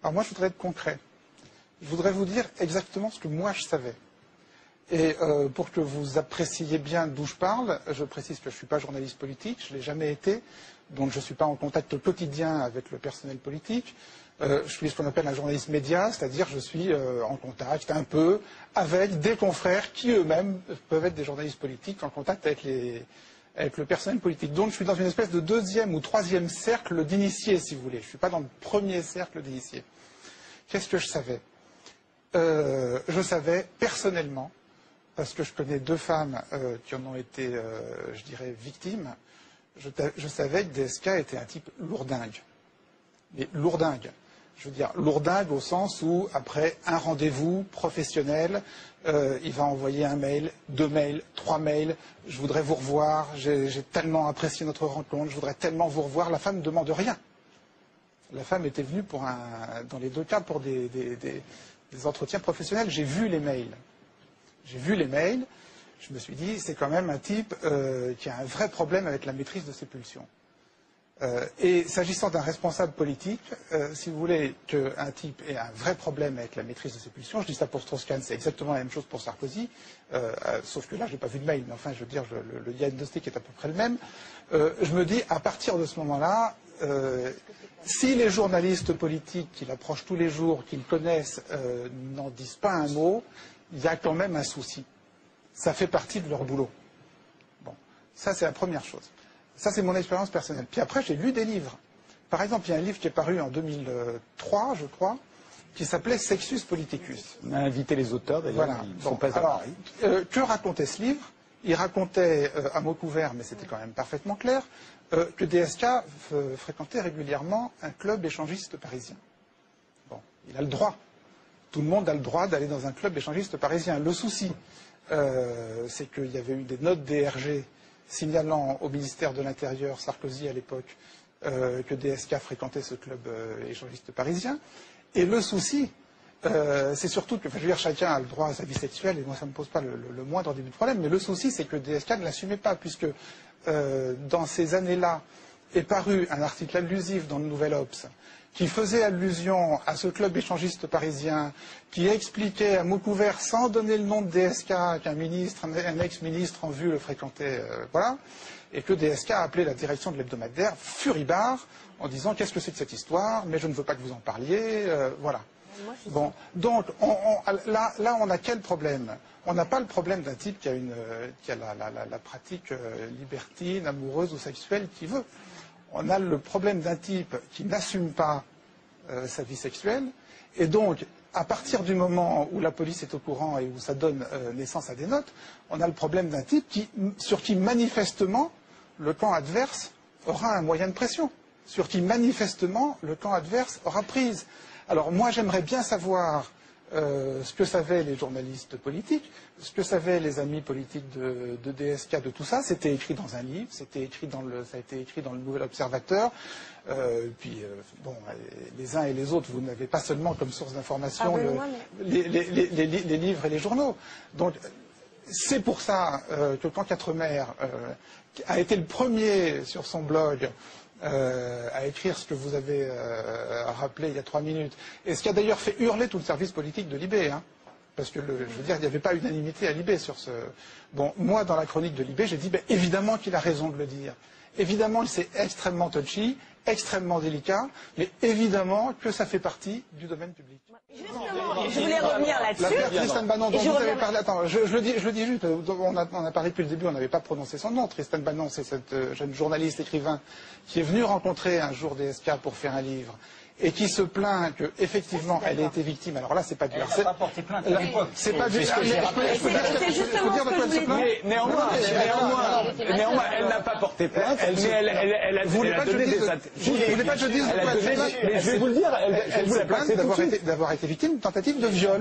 Alors moi, je voudrais être concret. Je voudrais vous dire exactement ce que moi je savais. Et pour que vous appréciez bien d'où je parle, je précise que je ne suis pas journaliste politique, je ne l'ai jamais été, donc je ne suis pas en contact au quotidien avec le personnel politique. Je suis ce qu'on appelle un journaliste média, c'est-à-dire je suis en contact un peu avec des confrères qui eux-mêmes peuvent être des journalistes politiques en contact avec le personnel politique. Donc je suis dans une espèce de deuxième ou troisième cercle d'initiés, si vous voulez. Je ne suis pas dans le premier cercle d'initiés. Qu'est-ce que je savais? Je savais personnellement, parce que je connais deux femmes qui en ont été, je dirais, victimes, je savais que DSK était un type lourdingue. Mais lourdingue. Je veux dire, lourdingue au sens où, après un rendez-vous professionnel, il va envoyer un mail, 2 mails, 3 mails. Je voudrais vous revoir, j'ai tellement apprécié notre rencontre, je voudrais tellement vous revoir. La femme ne demande rien. La femme était venue dans les deux cas pour des entretiens professionnels. J'ai vu les mails. J'ai vu les mails. Je me suis dit, c'est quand même un type qui a un vrai problème avec la maîtrise de ses pulsions. Et s'agissant d'un responsable politique, si vous voulez qu'un type ait un vrai problème avec la maîtrise de ses pulsions, je dis ça pour Strauss-Kahn, c'est exactement la même chose pour Sarkozy, sauf que là, je n'ai pas vu de mail, mais enfin, je veux dire, le diagnostic est à peu près le même. Je me dis, à partir de ce moment-là, si les journalistes politiques qui l'approchent tous les jours, qui le connaissent, n'en disent pas un mot, il y a quand même un souci. Ça fait partie de leur boulot. Bon, ça c'est la première chose. Ça c'est mon expérience personnelle. Puis après j'ai lu des livres. Par exemple, il y a un livre qui est paru en 2003, je crois, qui s'appelait Sexus Politicus. On a invité les auteurs d'ailleurs. Voilà. Ils sont pas à Paris. Que racontait ce livre? Il racontait à mots couverts, mais c'était quand même parfaitement clair, que DSK fréquentait régulièrement un club échangiste parisien. Bon, il a le droit. Tout le monde a le droit d'aller dans un club échangiste parisien. Le souci, c'est qu'il y avait eu des notes DRG signalant au ministère de l'Intérieur, Sarkozy à l'époque, que DSK fréquentait ce club échangiste parisien. Et le souci, c'est surtout que, je veux dire, chacun a le droit à sa vie sexuelle, et moi ça ne me pose pas le moindre début de problème, mais le souci, c'est que DSK ne l'assumait pas, puisque dans ces années-là est paru un article allusif dans le Nouvel Obs, qui faisait allusion à ce club échangiste parisien, qui expliquait à mots couverts, sans donner le nom de DSK, qu'un ministre, un ex-ministre en vue le fréquentait, voilà, et que DSK a appelé la direction de l'hebdomadaire furibard, en disant qu'est-ce que c'est que cette histoire, mais je ne veux pas que vous en parliez, voilà. Bon, donc là on a quel problème? On n'a pas le problème d'un type qui a la pratique libertine, amoureuse ou sexuelle qu'il veut. On a le problème d'un type qui n'assume pas sa vie sexuelle, et donc, à partir du moment où la police est au courant et où ça donne naissance à des notes, on a le problème d'un type sur qui manifestement le camp adverse aura un moyen de pression, sur qui manifestement le camp adverse aura prise. Alors moi j'aimerais bien savoir ce que savaient les journalistes politiques, ce que savaient les amis politiques de DSK, de tout ça. C'était écrit dans un livre, ça a été écrit dans le Nouvel Observateur. Bon, les uns et les autres, vous n'avez pas seulement comme source d'information les livres et les journaux. Donc c'est pour ça que quand Quatremer a été le premier sur son blog à écrire ce que vous avez rappelé il y a 3 minutes, et ce qui a d'ailleurs fait hurler tout le service politique de Libé, hein, parce que, je veux dire, il n'y avait pas unanimité à Libé sur ce... Bon, moi, dans la chronique de Libé, j'ai dit, ben, évidemment qu'il a raison de le dire. Évidemment, c'est extrêmement touchy, extrêmement délicat, mais évidemment que ça fait partie du domaine public. Justement, je voulais revenir là-dessus. L'affaire Tristan Banon, dont vous avez parlé... Attends, je le dis juste, on a parlé depuis le début, on n'avait pas prononcé son nom. Tristan Banon, c'est cette jeune journaliste, écrivain, qui est venue rencontrer un jour DSK pour faire un livre, et qui se plaint qu'effectivement, elle a été victime. Alors là, c'est pas du harcèlement. Elle n'a pas porté plainte à l'époque. C'est pas du harcèlement. C'est justement ce que je voulais dire. Néanmoins, elle n'a pas porté plainte, mais elle a donné des... Vous voulez pas que je dise... Mais je vais vous le dire, elle vous a placé d'avoir été victime d'une tentative de viol.